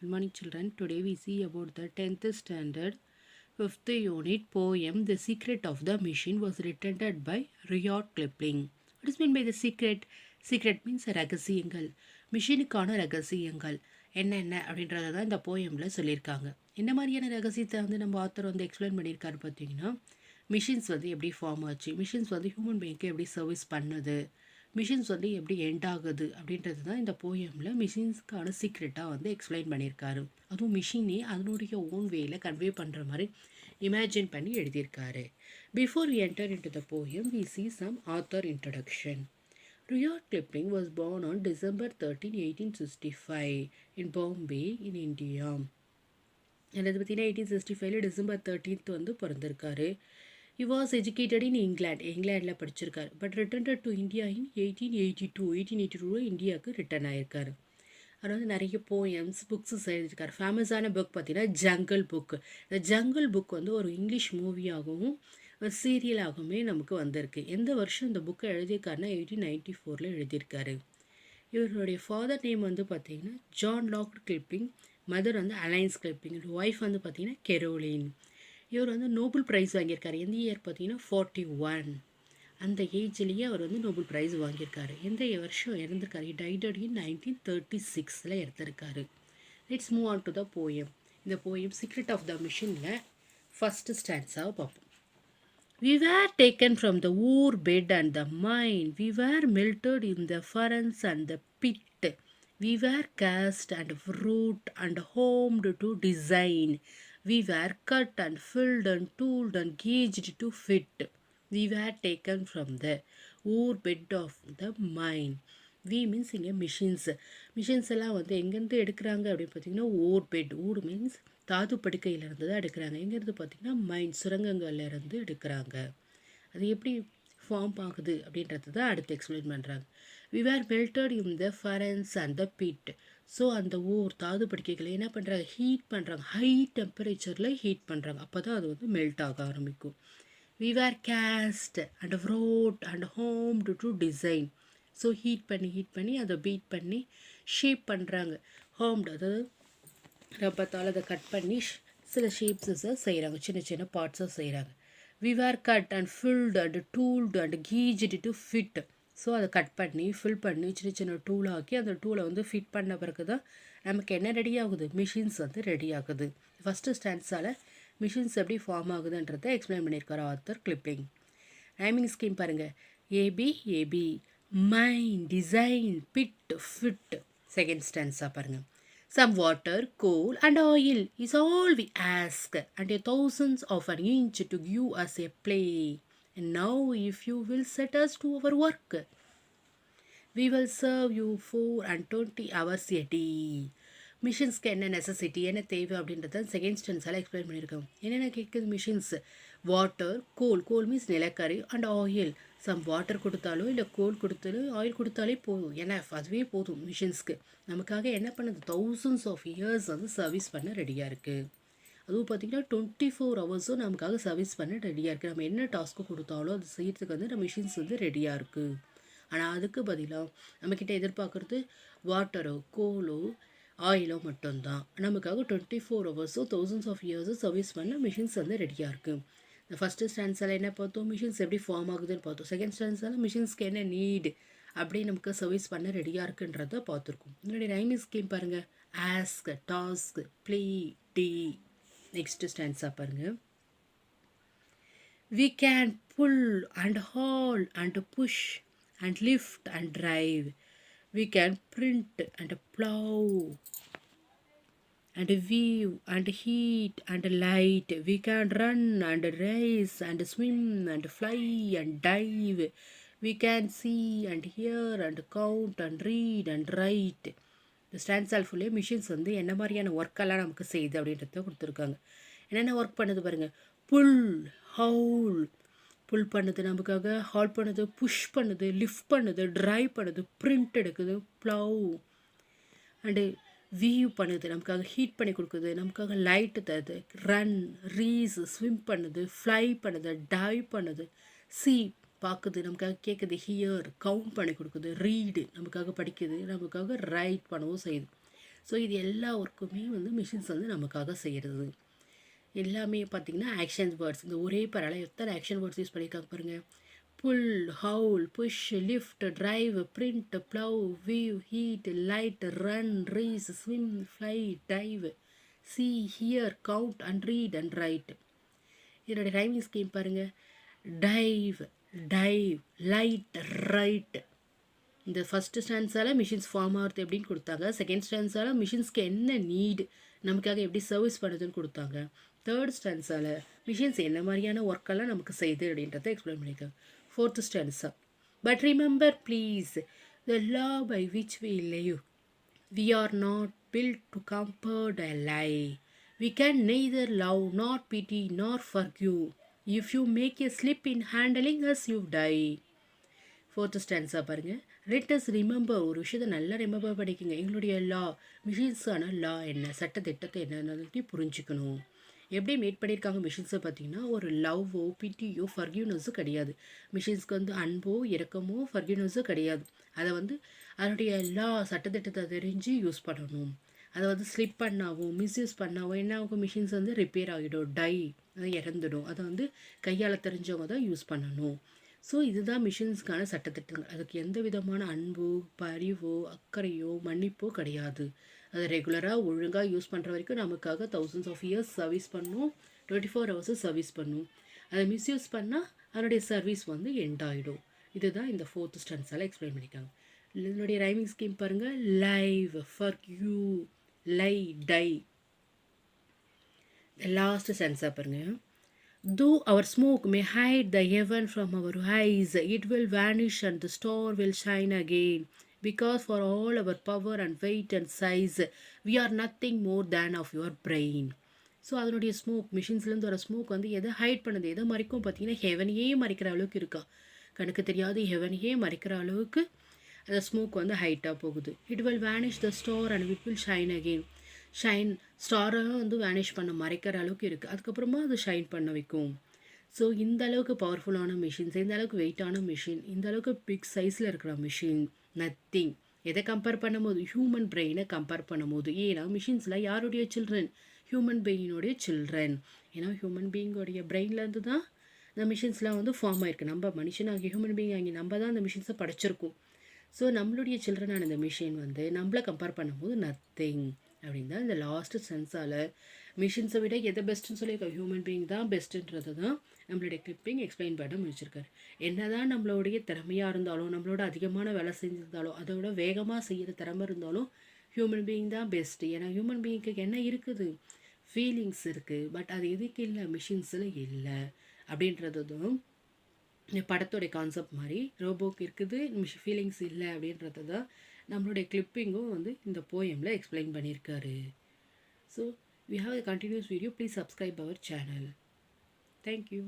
Good morning, children. Today we see about the 10th standard, 5th unit poem The Secret of the Machine was written by Rudyard Kipling. What is meant by the secret? Secret means ரகசியங்கள். மிஷினுக்கான ரகசியங்கள் என்னென்ன அப்படின்றத தான் இந்த போயமில் சொல்லியிருக்காங்க. என்ன மாதிரியான ரகசியத்தை நம்ம ஆத்தர் எக்ஸ்பிளைன் பண்ணியிருக்காரு பார்த்தீங்கன்னா, மிஷின்ஸ் எப்படி ஃபார்ம் ஆச்சு, மிஷின்ஸ் ஹியூமன் பீயிங்க்கு எப்படி சர்வீஸ் பண்ணுது, மிஷின்ஸ் எப்படி எண்ட் ஆகுது அப்படின்றது தான் இந்த போயமில் மிஷின்ஸ்க்கான சீக்ரெட்டாக எக்ஸ்பிளைன் பண்ணியிருக்காரு. அதுவும் மிஷினே அதனுடைய ஓன் வேயில் கன்வே பண்ணுற மாதிரி இமேஜின் பண்ணி எழுதியிருக்காரு. Before we enter into the poem we see some author introduction. Rudyard Kipling was born on December 13, 1865 in Bombay in India. என்னது பார்த்தீங்கன்னா 1865 டிசம்பர் 13 பிறந்திருக்காரு. He was educated in England. இங்கிலாண்டில் படிச்சிருக்காரு. But return to India in 1882 இந்தியாவுக்கு return ஆயிருக்காரு. அவர் நிறைய poems புக்ஸஸ் எழுதியிருக்காரு. ஃபேமஸான புக் பார்த்தீங்கன்னா ஜங்கிள் புக். இந்த ஜங்கிள் புக் ஒரு இங்கிலீஷ் மூவியாகவும் ஒரு சீரியலாகவுமே நமக்கு வந்திருக்கு. எந்த வருஷம் இந்த புக்கை எழுதியிருக்காருன்னா 1894 எழுதியிருக்காரு. இவருடைய ஃபாதர் நேம் பார்த்தீங்கன்னா John locked clipping, mother alliance clipping, wife பார்த்தீங்கன்னா கெரோலின். இவர் நோபல் ப்ரைஸ் வாங்கியிருக்காரு. எந்த இயர் பார்த்தீங்கன்னா 41. அந்த ஏஜ்லேயே அவர் நோபல் ப்ரைஸ் வாங்கியிருக்காரு. எந்த வருஷம் இறந்துருக்காரு? டைடட் இன் 1936 இறந்துருக்காரு. Let's move on to the poem. இந்த போயம் சீக்ரெட் ஆஃப் த மிஷினில் ஃபஸ்ட்டு ஸ்டான்ஸாக பார்ப்போம். We were taken from the ore bed and the mine. We were melted in the furnace and the pit. We were cast and wrought and homed to design. We were cut and filled and tooled and gauged to fit. We were taken from the ore bed of the mine. We means இங்கே machines. Machines எல்லாம் எங்கேருந்து எடுக்கிறாங்க அப்படின்னு பார்த்தீங்கன்னா ஓர் bed. ஊர் means தாது படுக்கையிலேருந்து தான் எடுக்கிறாங்க. எங்கேருந்து பார்த்தீங்கன்னா மைன், சுரங்கங்கள்லேருந்து எடுக்கிறாங்க. அது எப்படி ஃபார்ம் ஆகுது அப்படின்றது தான் அடுத்து எக்ஸ்பிளைன் பண்ணுறாங்க. We were melted in the furnace and the pit. So அந்த ஊர் தாது படுக்கைகளை என்ன பண்ணுறாங்க? ஹீட் பண்ணுறாங்க. ஹை டெம்பரேச்சரில் ஹீட் பண்ணுறாங்க. அப்போ தான் அது மெல்ட் ஆக ஆரம்பிக்கும். We were cast and wrought and hammered to design. So heat பண்ணி அதை பீட் பண்ணி ஷேப் பண்ணுறாங்க. ஹோம்டு அதாவது ரப்பத்தால் அதை கட் பண்ணி சில ஷேப்ஸஸை செய்கிறாங்க, சின்ன சின்ன பார்ட்ஸை செய்கிறாங்க. We were cut and filed and tooled and gauged to fit. So அதை கட் பண்ணி ஃபில் பண்ணி சின்ன சின்ன டூலாக்கி அந்த டூலை ஃபிட் பண்ண பிறகு தான் நமக்கு என்ன ரெடி ஆகுது? மிஷின்ஸ் ரெடி ஆகுது. ஃபஸ்ட்டு ஸ்டான்ஸால் மிஷின்ஸ் எப்படி ஃபார்ம் ஆகுதுன்றதை எக்ஸ்பிளைன் பண்ணியிருக்காரு ஆத்தர் கிளிப்பிங். ரைமிங் ஸ்கீம் பாருங்கள். ஏபி ஏபி மைன் டிசைன் பிட் ஃபிட். செகண்ட் ஸ்டான்ஸாக பாருங்கள். Some water, coal and oil is all we ask, and a thousands of an inch to give us a play. And now if you will set us to our work, we will serve you 4 and 20 hours a day. மிஷின்ஸ்க்கு என்ன necessity, என்ன தேவை அப்படின்றத second ஸ்டென்ஸால் explain பண்ணியிருக்கோம். என்னென்ன கேட்குது machines? Water, கோல் means நிலக்கரி, and oil. Some water கொடுத்தாலோ இல்லை கோல் கொடுத்தாலும் ஆயில் கொடுத்தாலே போதும். ஏன்னா அதுவே போதும் மிஷின்ஸ்க்கு. நமக்காக என்ன பண்ணுது? தௌசண்ட்ஸ் ஆஃப் இயர்ஸ் சர்வீஸ் பண்ண ரெடியாக இருக்குது. அதுவும் பார்த்திங்கன்னா 24 ஹவர்ஸும் நமக்காக சர்வீஸ் பண்ண ரெடியாக இருக்குது. நம்ம என்ன டாஸ்க்கு கொடுத்தாலும் அது செய்யறதுக்கு நம்ம மிஷின்ஸ் ரெடியாக இருக்குது. ஆனால் அதுக்கு பதிலாக நம்மக்கிட்ட எதிர்பார்க்குறது வாட்டரோ கோலோ ஆயிலோ மட்டும்தான். நமக்காக 24 ஹவர்ஸோ தௌசண்ட்ஸ் ஆஃப் இயர்ஸும் சர்வீஸ் பண்ண மிஷின்ஸ் ரெடியாக இருக்குது. இந்த ஃபஸ்ட்டு ஸ்டான்ஸால் என்ன பார்த்தோம்? மிஷின்ஸ் எப்படி ஃபார்ம் ஆகுதுன்னு பார்த்தோம். செகண்ட் ஸ்டான்ஸால் மிஷின்ஸ்க்கு என்ன நீடு அப்படி நமக்கு சர்வீஸ் பண்ண ரெடியாக இருக்குன்றத பார்த்துருக்கோம். என்னுடைய ரைமிங் ஸ்கீம் பாருங்கள். ஆஸ்க், டாஸ்க், ப்ளே, டே. நெக்ஸ்ட்டு ஸ்டான்ஸாக பாருங்கள். We can pull and haul and push and lift and drive. We can print and plow and weave and heat and light. We can run and race and swim and fly and dive. We can see and hear and count and read and write. இந்த ஸ்டான்ஸால் ஃபுல்லே machines என்ன மாதிரியான ஒர்க்கெல்லாம் நமக்கு செய்யுது அப்படின்றத கொடுத்துருக்காங்க. என்னென்ன work பண்ணுது பாருங்கள். புல், ஹவுல், புல் பண்ணுது நமக்காக, ஹால் பண்ணுது, புஷ் பண்ணுது, லிஃப்ட் பண்ணுது, ட்ரைவ் பண்ணுது, பிரிண்ட் எடுக்குது, ப்ளவ் அண்டு வீவ் பண்ணுது, நமக்காக ஹீட் பண்ணி கொடுக்குது, நமக்காக லைட்டு தருது, ரன், ரீஸ், ஸ்விம் பண்ணுது, ஃப்ளை பண்ணுது, டைவ் பண்ணுது, சி பார்க்குது, நமக்காக கேட்குது, ஹியர் கவுண்ட் பண்ணி கொடுக்குது, ரீடு நமக்காக படிக்குது, நமக்காக ரைட் பண்ணவும் செய்யுது. ஸோ இது எல்லா ஒர்க்குமே வந்து மிஷின்ஸ் வந்து நமக்காக செய்கிறது. எல்லாமே பார்த்திங்கன்னா ஆக்ஷன் வேர்ட்ஸ். இந்த ஒரே பரவாயில்ல எத்தனை ஆக்ஷன் வேர்ட்ஸ் யூஸ் பண்ணியிருக்காங்க பாருங்கள். Pull, haul, push, lift, drive, print, plough, weave, heat, light, run, race, swim, fly, dive, see, hear, count and read and write. இதோட ரைமிங் ஸ்கீம் பாருங்கள். Dive, dive, light, right. இந்த first ஸ்டான்ஸால் machines form ஆகிறது எப்படின்னு கொடுத்தாங்க. Second ஸ்டான்ஸால் மிஷின்ஸ்க்கு என்ன NEET, நமக்காக எப்படி சர்வீஸ் பண்ணுறதுன்னு கொடுத்தாங்க. தேர்ட் ஸ்டான்ஸால் மிஷின்ஸ் என்ன மாதிரியான ஒர்க்கெல்லாம் நமக்கு செய்யுது அப்படின்றத எக்ஸ்பிளைன் பண்ணியிருக்காங்க. Fourth stanza, but remember please the law by which we live. We are not built to comfort a lie. We can neither love nor pity nor forgive. If you make a slip in handling us, you die. Fourth ஸ்டான்ஸாக பாருங்கள். Let as remember, ஒரு விஷயத்தை நல்லா remember பண்ணிக்கோங்க. எங்களுடைய லா, மிஷின்ஸான லா என்ன, சட்டத்திட்டத்தை என்னன்னு புரிஞ்சுக்கணும். எப்படி மேட் பண்ணியிருக்காங்க மிஷின்ஸை பார்த்தீங்கன்னா, ஒரு லவ்வோ பிட்டியோ ஃபர்கியூனஸோ கிடையாது. மிஷின்ஸ்க்கு வந்து அன்போ இரக்கமோ ஃபர்கியூனஸோ கிடையாது. அதை வந்து அதனுடைய லா சட்டத்திட்டத்தை தெரிஞ்சு யூஸ் பண்ணணும். அதை வந்து ஸ்லிப் பண்ணாவோ மிஸ்யூஸ் பண்ணாவோ என்ன ஆகும், மிஷின்ஸ் வந்து ரிப்பேர் ஆகிடும், டை, அதை இறந்துடும். அதை வந்து கையால் தெரிஞ்சவங்க தான் யூஸ் பண்ணணும். ஸோ இதுதான் மிஷின்ஸ்க்கான சட்டத்திட்டங்கள். அதுக்கு எந்த விதமான அன்போ பரிவோ அக்கறையோ மன்னிப்போ கிடையாது. அதை ரெகுலராக ஒழுங்காக யூஸ் பண்ணுற வரைக்கும் நமக்காக தௌசண்ட்ஸ் ஆஃப் இயர்ஸ் சர்வீஸ் பண்ணும், 24 hours சர்வீஸ் பண்ணும். அதை மிஸ்யூஸ் பண்ணால் அதனுடைய சர்வீஸ் வந்து எண்ட் ஆகிடும். இதுதான் இந்த ஃபோர்த் ஸ்டான்ஸால் எக்ஸ்பிளைன் பண்ணியிருக்காங்க. இதனுடைய ரைமிங் ஸ்கீம் பாருங்கள். லைவ், ஃபர்கியூ, லை, டை. லாஸ்ட் ஸ்டான்ஸாக பாருங்கள். Though our smoke may hide the heaven from our eyes, it will vanish and the star will shine again. Because for all our power and weight and size, we are nothing more than of your brain. So அதனுடைய smoke, மிஷின்ஸ்லேருந்து வர smoke வந்து எதை height பண்ணுது, எதை மறைக்கும் பார்த்தீங்கன்னா, ஹெவனையே மறைக்கிற அளவுக்கு இருக்கா. கணக்கு தெரியாது ஹெவனையே மறைக்கிற அளவுக்கு அந்த ஸ்மோக் வந்து ஹைட்டாக போகுது. It will vanish the star and it will shine again. Shine, ஸ்டாரெல்லாம் வந்து வேனிஷ் பண்ண மறைக்கிற அளவுக்கு இருக்குது. அதுக்கப்புறமா அது ஷைன் பண்ண வைக்கும். ஸோ இந்த அளவுக்கு பவர்ஃபுல்லான மிஷின்ஸ், இந்த அளவுக்கு வெயிட்டான மிஷின், இந்த அளவுக்கு பிக் சைஸில் இருக்கிற மிஷின் நத்திங். எதை கம்பேர் பண்ணும்போது, ஹியூமன் பிரெயினை கம்பேர் பண்ணும்போது. ஏன்னா மிஷின்ஸில் யாருடைய சில்ட்ரன், ஹியூமன் பீயினுடைய சில்ட்ரன். ஏன்னா ஹியூமன் பீயிங்கோடைய பிரெயின்லேருந்து தான் இந்த மிஷின்ஸ்லாம் வந்து ஃபார்ம் ஆகிருக்கு. நம்ம மனுஷனாகி ஹியூமன் பீயிங் ஆகி நம்ம தான் அந்த மிஷின்ஸை படைச்சிருக்கோம். ஸோ நம்மளுடைய சில்ட்ரனான இந்த மிஷின் வந்து நம்மளை கம்பேர் பண்ணும்போது நத்திங் அப்படின்னு தான் இந்த லாஸ்ட்டு சென்ஸால் மிஷின்ஸை விட எதை பெஸ்ட்டுன்னு சொல்லியிருக்கோம், ஹியூமன் பீயிங் தான் பெஸ்ட்டுன்றது தான் நம்மளுடைய கிளிப்பிங் எக்ஸ்பிளைன் பண்ண முடிச்சிருக்காரு. என்ன தான் நம்மளுடைய திறமையாக இருந்தாலும், நம்மளோட அதிகமான வேலை செஞ்சிருந்தாலும், அதோட வேகமாக செய்கிற திறமை இருந்தாலும் ஹியூமன் பீயிங் தான் பெஸ்ட்டு. ஏன்னா ஹியூமன் பீயிங்க்கு என்ன இருக்குது, ஃபீலிங்ஸ் இருக்குது. பட் அது எதுக்கு இல்லை, மிஷின்ஸில் இல்லை அப்படின்றதும் இந்த படத்தோடைய கான்செப்ட் மாதிரி ரோபோக்கு இருக்குது, ஃபீலிங்ஸ் இல்லை அப்படின்றது தான் நம்மளுடைய கிளிப்பிங்கும் வந்து இந்த போயமில் எக்ஸ்பிளைன் பண்ணியிருக்காரு. So we have a continuous video. Please subscribe our channel. Thank you.